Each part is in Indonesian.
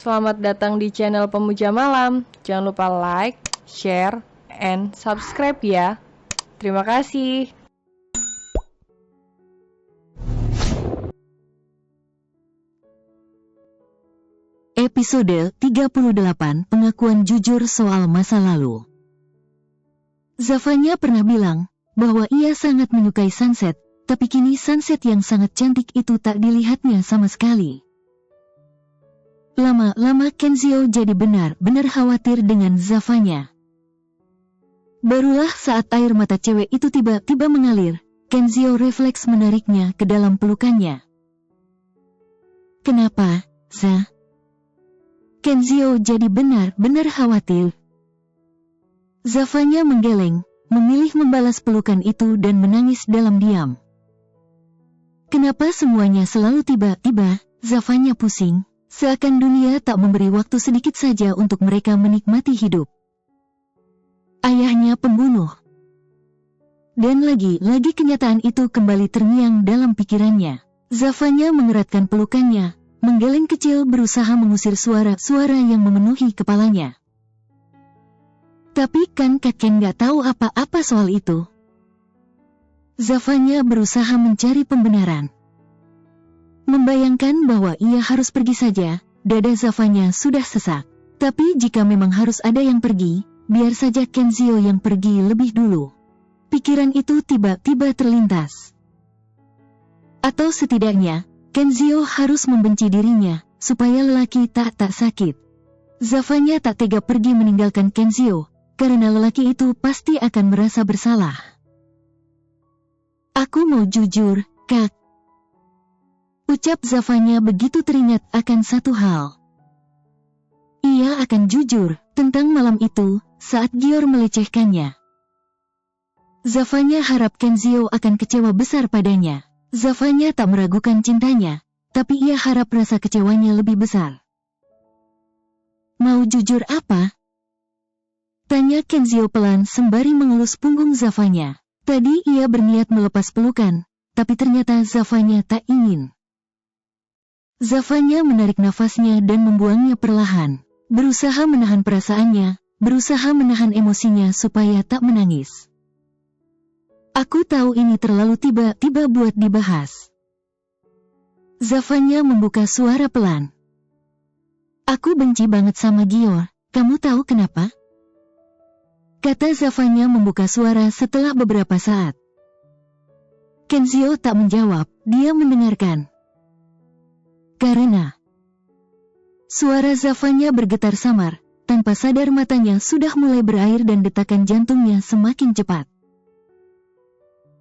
Selamat datang di channel Pemuja Malam. Jangan lupa like, share, and subscribe ya. Terima kasih. Episode 38 Pengakuan Jujur Soal Masa Lalu. Zafanya pernah bilang bahwa ia sangat menyukai sunset, tapi kini sunset yang sangat cantik itu tak dilihatnya sama sekali. Lama-lama Kenzio jadi benar-benar khawatir dengan Zafanya. Barulah saat air mata cewek itu tiba-tiba mengalir, Kenzio refleks menariknya ke dalam pelukannya. Kenapa, Za? Kenzio jadi benar-benar khawatir. Zafanya menggeleng, memilih membalas pelukan itu dan menangis dalam diam. Kenapa semuanya selalu tiba-tiba? Zafanya pusing, seakan dunia tak memberi waktu sedikit saja untuk mereka menikmati hidup. Ayahnya pembunuh. Dan lagi-lagi kenyataan itu kembali terngiang dalam pikirannya. Zafanya mengeratkan pelukannya, menggeleng kecil berusaha mengusir suara-suara yang memenuhi kepalanya. Tapi kan kakek nggak tahu apa-apa soal itu. Zafanya berusaha mencari pembenaran. Membayangkan bahwa ia harus pergi saja, dada Zafanya sudah sesak. Tapi jika memang harus ada yang pergi, biar saja Kenzio yang pergi lebih dulu. Pikiran itu tiba-tiba terlintas. Atau setidaknya, Kenzio harus membenci dirinya, supaya lelaki tak sakit. Zafanya tak tega pergi meninggalkan Kenzio, karena lelaki itu pasti akan merasa bersalah. Aku mau jujur, Kak. Ucap Zafanya begitu teringat akan satu hal. Ia akan jujur tentang malam itu saat Gior melecehkannya. Zafanya harap Kenzio akan kecewa besar padanya. Zafanya tak meragukan cintanya, tapi ia harap rasa kecewanya lebih besar. Mau jujur apa? Tanya Kenzio pelan sembari mengelus punggung Zafanya. Tadi ia berniat melepas pelukan, tapi ternyata Zafanya tak ingin. Zafanya menarik nafasnya dan membuangnya perlahan, berusaha menahan perasaannya, berusaha menahan emosinya supaya tak menangis. Aku tahu ini terlalu tiba-tiba buat dibahas. Zafanya membuka suara pelan. Aku benci banget sama Gior, kamu tahu kenapa? Kata Zafanya membuka suara setelah beberapa saat. Kenzio tak menjawab, dia mendengarkan. Karena suara Zafanya bergetar samar, tanpa sadar matanya sudah mulai berair dan detakan jantungnya semakin cepat.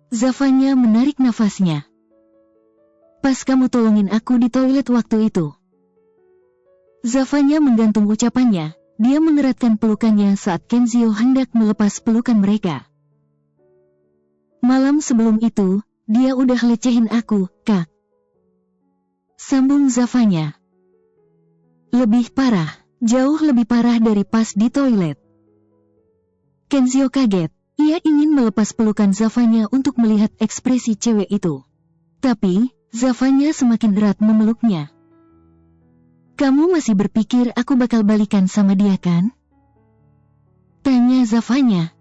Zafanya menarik nafasnya. Pas kamu tolongin aku di toilet waktu itu. Zafanya menggantung ucapannya, dia mengeratkan pelukannya saat Kenzio hendak melepas pelukan mereka. Malam sebelum itu, dia udah lecehin aku, Kak. Sambung Zafanya. Lebih parah, jauh lebih parah dari pas di toilet. Kenzio kaget, ia ingin melepas pelukan Zafanya untuk melihat ekspresi cewek itu. Tapi, Zafanya semakin erat memeluknya. Kamu masih berpikir aku bakal balikan sama dia kan? Tanya Zafanya.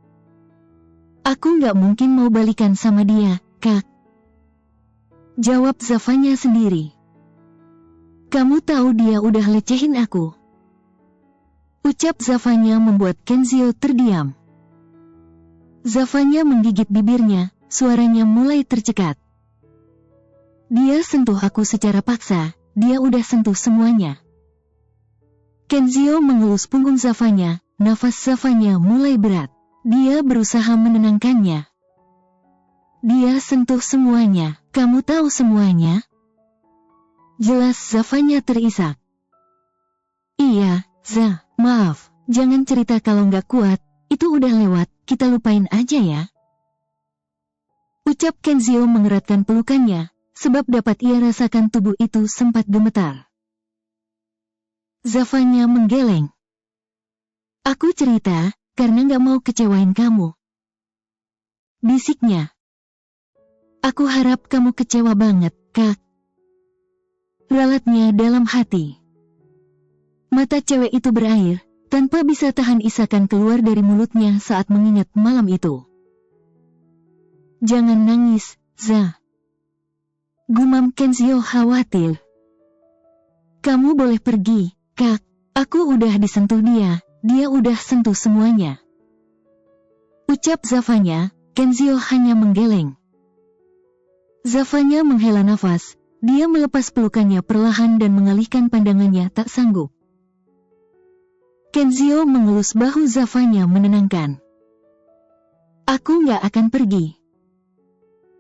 Aku nggak mungkin mau balikan sama dia, Kak. Jawab Zafanya sendiri. Kamu tahu dia udah lecehin aku. Ucap Zafanya membuat Kenzio terdiam. Zafanya menggigit bibirnya, suaranya mulai tercekat. Dia sentuh aku secara paksa, dia udah sentuh semuanya. Kenzio mengelus punggung Zafanya, nafas Zafanya mulai berat. Dia berusaha menenangkannya. Dia sentuh semuanya, kamu tahu semuanya? Jelas Zafanya terisak. Iya, Za, maaf, jangan cerita kalau nggak kuat, itu udah lewat, kita lupain aja ya. Ucap Kenzio mengeratkan pelukannya, sebab dapat ia rasakan tubuh itu sempat gemetar. Zafanya menggeleng. Aku cerita, karena nggak mau kecewain kamu. Bisiknya. Aku harap kamu kecewa banget, Kak. Ralatnya dalam hati. Mata cewek itu berair, tanpa bisa tahan isakan keluar dari mulutnya saat mengingat malam itu. Jangan nangis, Za. Gumam Kenzio khawatir. Kamu boleh pergi, Kak. Aku udah disentuh dia udah sentuh semuanya. Ucap Zafanya, Kenzio hanya menggeleng. Zafanya menghela nafas, dia melepas pelukannya perlahan dan mengalihkan pandangannya tak sanggup. Kenzio mengelus bahu Zafanya menenangkan. Aku nggak akan pergi.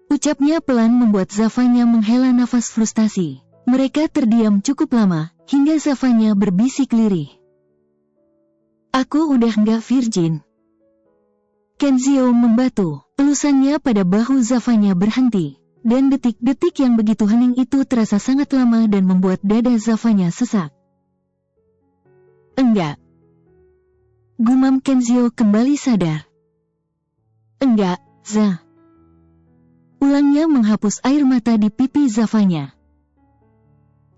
Ucapnya pelan membuat Zafanya menghela nafas frustasi. Mereka terdiam cukup lama, hingga Zafanya berbisik lirih. Aku udah nggak virgin. Kenzio membatu, elusannya pada bahu Zafanya berhenti, dan detik-detik yang begitu hening itu terasa sangat lama dan membuat dada Zafanya sesak. Enggak. Gumam Kenzio kembali sadar. Enggak, Za. Ulangnya menghapus air mata di pipi Zafanya.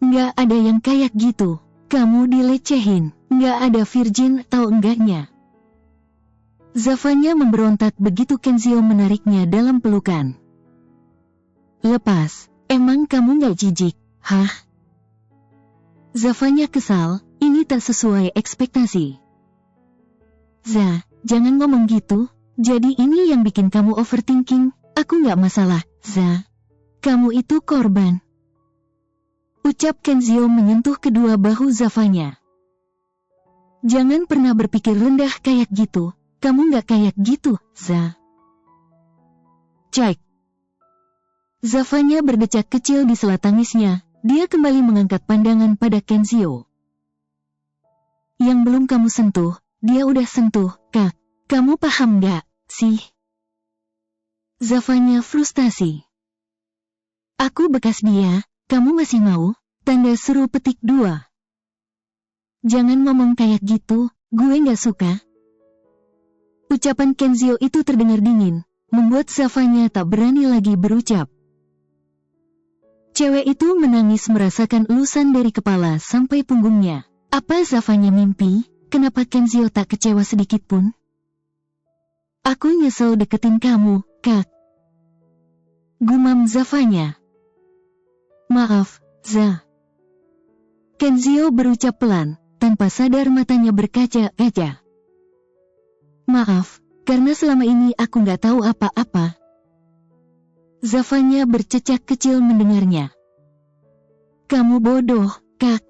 Nggak ada yang kayak gitu. Kamu dilecehin. Nggak ada virgin atau enggaknya. Zafanya memberontak begitu Kenzio menariknya dalam pelukan. Lepas. Emang kamu nggak jijik? Hah? Zafanya kesal. Ini tak sesuai ekspektasi. Za, jangan ngomong gitu. Jadi ini yang bikin kamu overthinking. Aku nggak masalah, Za. Kamu itu korban. Ucap Kenzio menyentuh kedua bahu Zafanya. Jangan pernah berpikir rendah kayak gitu. Kamu nggak kayak gitu, Za. Cek. Zafanya berdecak kecil di sela tangisnya. Dia kembali mengangkat pandangan pada Kenzio. Yang belum kamu sentuh, dia udah sentuh, Kak. Kamu paham nggak, sih? Zafanya frustasi. Aku bekas dia, kamu masih mau? Tanda seru petik 2. Jangan ngomong kayak gitu, gue nggak suka. Ucapan Kenzio itu terdengar dingin, membuat Zafanya tak berani lagi berucap. Cewek itu menangis merasakan elusan dari kepala sampai punggungnya. Apa Zafanya mimpi? Kenapa Kenzio tak kecewa sedikit pun? Aku nyesel deketin kamu, Kak. Gumam Zafanya. Maaf, Za. Kenzio berucap pelan, tanpa sadar matanya berkaca-kaca. Maaf, karena selama ini aku nggak tahu apa-apa. Zafanya bercecak kecil mendengarnya. Kamu bodoh, Kak.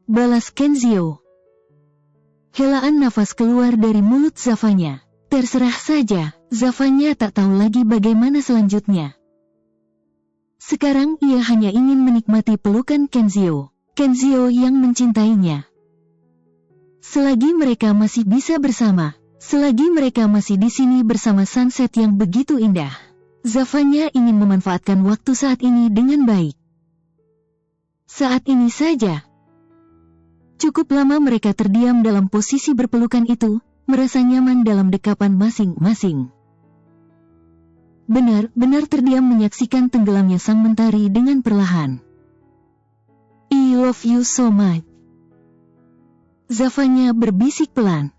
Balas Kenzio. Helaan nafas keluar dari mulut Zafanya. Terserah saja, Zafanya tak tahu lagi bagaimana selanjutnya. Sekarang ia hanya ingin menikmati pelukan Kenzio. Kenzio yang mencintainya. Selagi mereka masih bisa bersama, selagi mereka masih di sini bersama sunset yang begitu indah, Zafanya ingin memanfaatkan waktu saat ini dengan baik. Saat ini saja. Cukup lama mereka terdiam dalam posisi berpelukan itu, merasa nyaman dalam dekapan masing-masing. Benar-benar terdiam menyaksikan tenggelamnya sang mentari dengan perlahan. I love you so much. Zafanya berbisik pelan.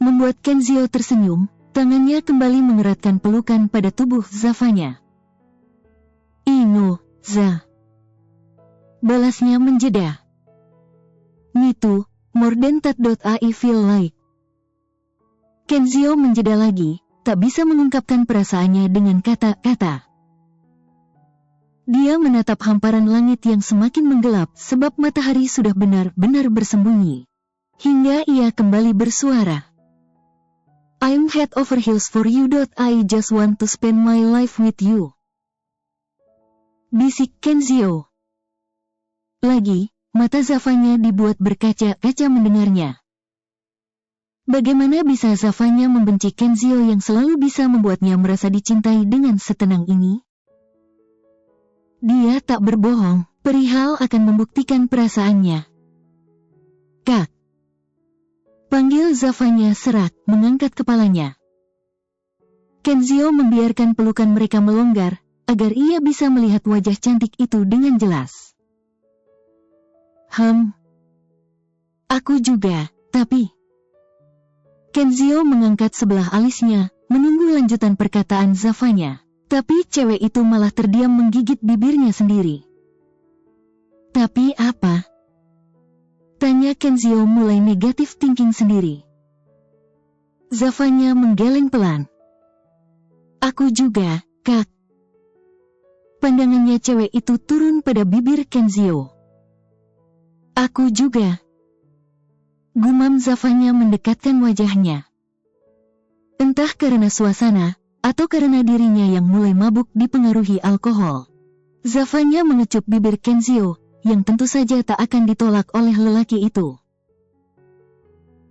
Membuat Kenzio tersenyum, tangannya kembali mengeratkan pelukan pada tubuh Zafanya. Ino, Za. Balasnya menjeda. Me too, more than that.I feel like. Kenzio menjeda lagi, tak bisa mengungkapkan perasaannya dengan kata-kata. Dia menatap hamparan langit yang semakin menggelap sebab matahari sudah benar-benar bersembunyi. Hingga ia kembali bersuara. I'm head over heels for you. I just want to spend my life with you. Bisik Kenzio. Lagi, mata Zafanya dibuat berkaca-kaca mendengarnya. Bagaimana bisa Zafanya membenci Kenzio yang selalu bisa membuatnya merasa dicintai dengan setenang ini? Dia tak berbohong, perihal akan membuktikan perasaannya. Kak. Panggil Zafanya serak, mengangkat kepalanya. Kenzio membiarkan pelukan mereka melonggar, agar ia bisa melihat wajah cantik itu dengan jelas. Aku juga, tapi... Kenzio mengangkat sebelah alisnya, menunggu lanjutan perkataan Zafanya. Tapi cewek itu malah terdiam menggigit bibirnya sendiri. Tapi apa? Tanya Kenzio mulai negatif thinking sendiri. Zafanya menggeleng pelan. Aku juga, Kak. Pandangannya cewek itu turun pada bibir Kenzio. Aku juga. Gumam Zafanya mendekatkan wajahnya. Entah karena suasana, atau karena dirinya yang mulai mabuk dipengaruhi alkohol. Zafanya mengecup bibir Kenzio, yang tentu saja tak akan ditolak oleh lelaki itu.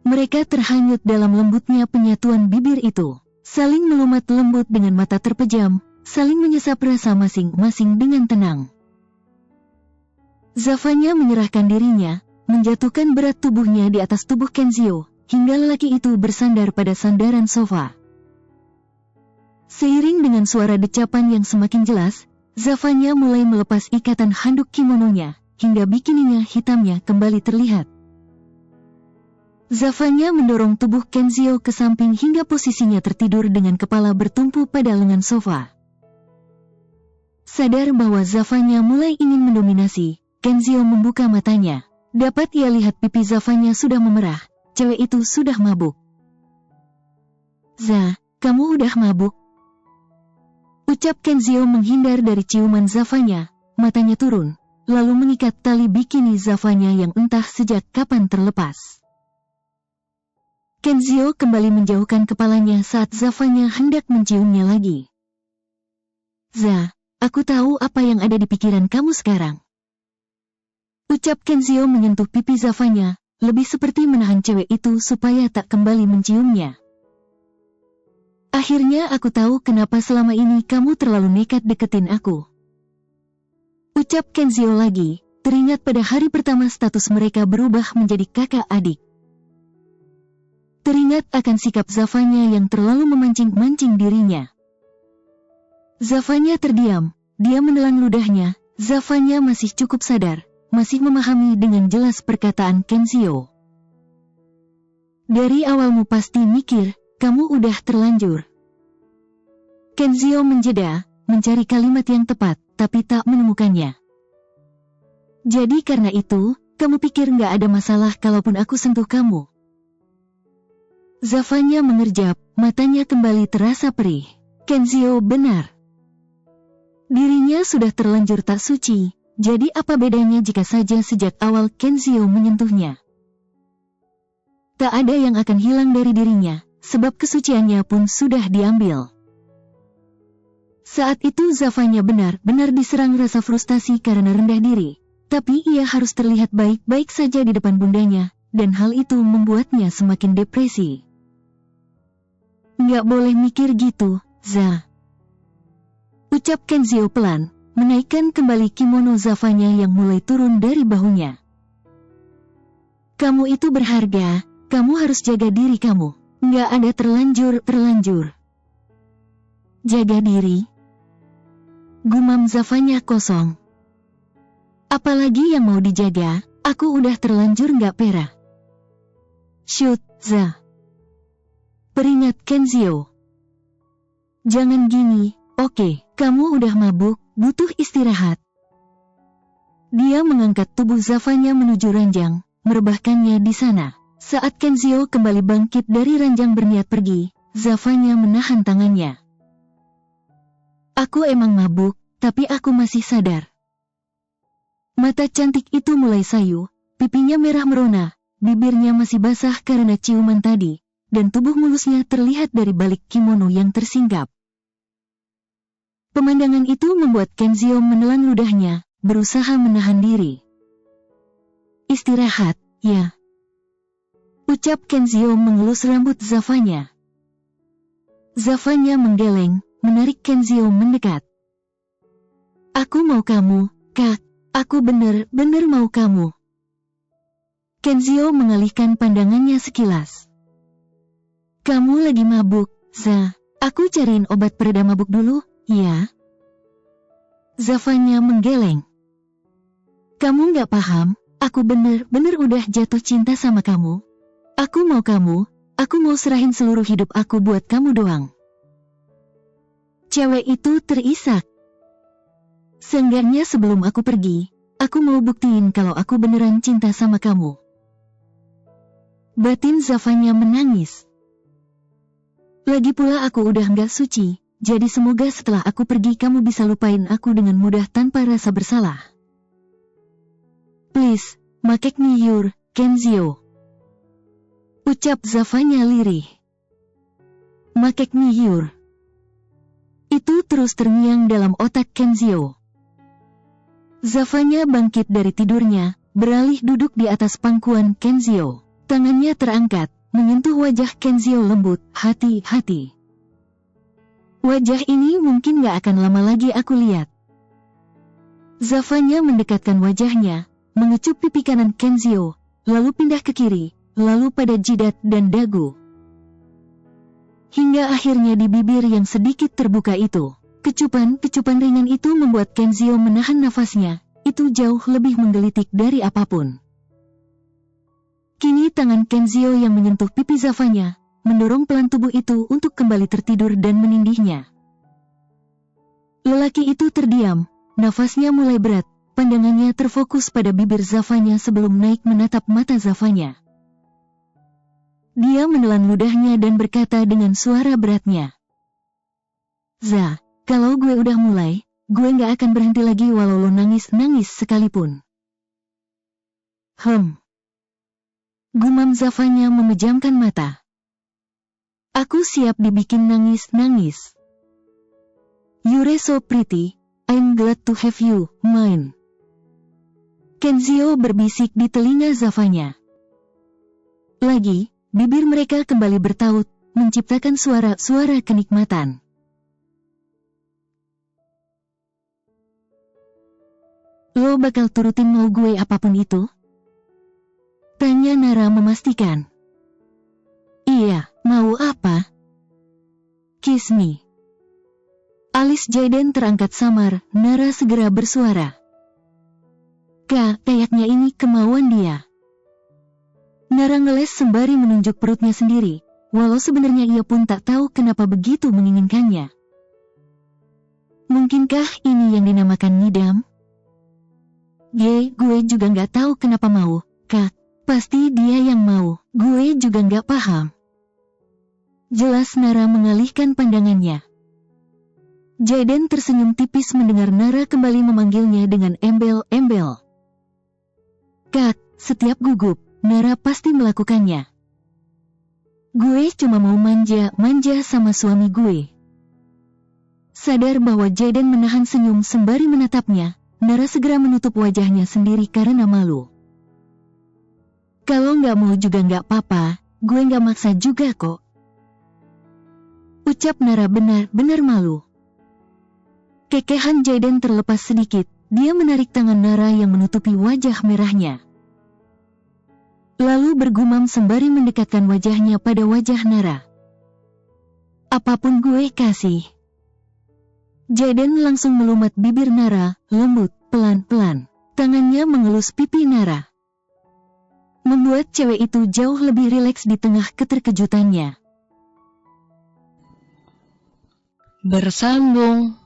Mereka terhanyut dalam lembutnya penyatuan bibir itu, saling melumat lembut dengan mata terpejam, saling menyesap rasa masing-masing dengan tenang. Zafanya menyerahkan dirinya, menjatuhkan berat tubuhnya di atas tubuh Kenzio, hingga lelaki itu bersandar pada sandaran sofa. Seiring dengan suara decapan yang semakin jelas, Zafanya mulai melepas ikatan handuk kimononya, hingga bikininya hitamnya kembali terlihat. Zafanya mendorong tubuh Kenzio ke samping hingga posisinya tertidur dengan kepala bertumpu pada lengan sofa. Sadar bahwa Zafanya mulai ingin mendominasi, Kenzio membuka matanya. Dapat ia lihat pipi Zafanya sudah memerah, cewek itu sudah mabuk. Kamu udah mabuk? Ucap Kenzio menghindar dari ciuman Zafanya, matanya turun, lalu mengikat tali bikini Zafanya yang entah sejak kapan terlepas. Kenzio kembali menjauhkan kepalanya saat Zafanya hendak menciumnya lagi. Aku tahu apa yang ada di pikiran kamu sekarang. Ucap Kenzio menyentuh pipi Zafanya, lebih seperti menahan cewek itu supaya tak kembali menciumnya. Akhirnya aku tahu kenapa selama ini kamu terlalu nekat deketin aku. Ucap Kenzio lagi, teringat pada hari pertama status mereka berubah menjadi kakak adik. Teringat akan sikap Zafanya yang terlalu memancing-mancing dirinya. Zafanya terdiam, dia menelan ludahnya. Zafanya masih cukup sadar, masih memahami dengan jelas perkataan Kenzio. Dari awalmu pasti mikir, kamu udah terlanjur. Kenzio menjeda, mencari kalimat yang tepat, tapi tak menemukannya. Jadi karena itu, kamu pikir gak ada masalah kalaupun aku sentuh kamu? Zafanya mengerjap, matanya kembali terasa perih. Kenzio benar. Dirinya sudah terlanjur tak suci, jadi apa bedanya jika saja sejak awal Kenzio menyentuhnya? Tak ada yang akan hilang dari dirinya, sebab kesuciannya pun sudah diambil. Saat itu Zafanya benar-benar diserang rasa frustasi karena rendah diri, tapi ia harus terlihat baik-baik saja di depan bundanya, dan hal itu membuatnya semakin depresi. Nggak boleh mikir gitu, ucap Kenzio pelan, menaikkan kembali kimono Zafanya yang mulai turun dari bahunya. Kamu itu berharga, kamu harus jaga diri kamu, nggak ada terlanjur. Jaga diri? Gumam Zafanya kosong. Apalagi yang mau dijaga, aku udah terlanjur nggak pera. Shoot, peringat Kenzio. Jangan gini, oke, kamu udah mabuk, butuh istirahat. Dia mengangkat tubuh Zafanya menuju ranjang, merebahkannya di sana. Saat Kenzio kembali bangkit dari ranjang berniat pergi, Zafanya menahan tangannya. Aku emang mabuk, tapi aku masih sadar. Mata cantik itu mulai sayu, pipinya merah merona, bibirnya masih basah karena ciuman tadi, dan tubuh mulusnya terlihat dari balik kimono yang tersinggap. Pemandangan itu membuat Kenzio menelan ludahnya, berusaha menahan diri. Istirahat, ya. Ucap Kenzio mengelus rambut Zafanya. Zafanya menggeleng, menarik Kenzio mendekat. Aku mau kamu, Kak. Aku bener-bener mau kamu. Kenzio mengalihkan pandangannya sekilas. Kamu lagi mabuk, Aku cariin obat pereda mabuk dulu, ya? Zafanya menggeleng. Kamu gak paham, Aku bener-bener udah jatuh cinta sama kamu. Aku mau serahin seluruh hidup aku buat kamu doang. Cewek itu terisak. Seenggaknya sebelum aku pergi, aku mau buktiin kalau aku beneran cinta sama kamu. Batin Zafanya menangis. Lagi pula aku udah nggak suci, jadi semoga setelah aku pergi kamu bisa lupain aku dengan mudah tanpa rasa bersalah. Please, make me your Kenzio. Ucap Zafanya lirih. Make me your. Itu terus terngiang dalam otak Kenzio. Zafanya bangkit dari tidurnya, beralih duduk di atas pangkuan Kenzio. Tangannya terangkat, menyentuh wajah Kenzio lembut, hati-hati. Wajah ini mungkin gak akan lama lagi aku lihat. Zafanya mendekatkan wajahnya, mengecup pipi kanan Kenzio, lalu pindah ke kiri, lalu pada jidat dan dagu. Hingga akhirnya di bibir yang sedikit terbuka itu. Kecupan-kecupan ringan itu membuat Kenzio menahan nafasnya, itu jauh lebih menggelitik dari apapun. Kini tangan Kenzio yang menyentuh pipi Zafanya, mendorong pelan tubuh itu untuk kembali tertidur dan menindihnya. Lelaki itu terdiam, nafasnya mulai berat, pandangannya terfokus pada bibir Zafanya sebelum naik menatap mata Zafanya. Dia menelan ludahnya dan berkata dengan suara beratnya. Za, kalau gue udah mulai, gue gak akan berhenti lagi walau lo nangis-nangis sekalipun. Gumam Zafanya memejamkan mata. Aku siap dibikin nangis-nangis. You're so pretty, I'm glad to have you, mine. Kenzio berbisik di telinga Zafanya. Lagi, bibir mereka kembali bertaut, menciptakan suara-suara kenikmatan. Lo bakal turutin mau gue apapun itu? Tanya Nara memastikan. Iya, mau apa? Kiss me. Alis Jaden terangkat samar, Nara segera bersuara. Kayaknya ini kemauan dia. Nara ngeles sembari menunjuk perutnya sendiri, walau sebenarnya ia pun tak tahu kenapa begitu menginginkannya. Mungkinkah ini yang dinamakan ngidam? Gue juga nggak tahu kenapa mau, Kak. Pasti dia yang mau, gue juga nggak paham. Jelas Nara mengalihkan pandangannya. Jaden tersenyum tipis mendengar Nara kembali memanggilnya dengan embel-embel. Kak, setiap gugup, Nara pasti melakukannya. Gue cuma mau manja-manja sama suami gue. Sadar bahwa Jaden menahan senyum sembari menatapnya, Nara segera menutup wajahnya sendiri karena malu. Kalau nggak mau juga nggak apa-apa, gue nggak maksa juga kok. Ucap Nara benar-benar malu. Kekehan Jaden terlepas sedikit, dia menarik tangan Nara yang menutupi wajah merahnya. Lalu bergumam sembari mendekatkan wajahnya pada wajah Nara. Apapun gue kasih. Jaden langsung melumat bibir Nara, lembut, pelan-pelan. Tangannya mengelus pipi Nara. Membuat cewek itu jauh lebih rileks di tengah keterkejutannya. Bersambung.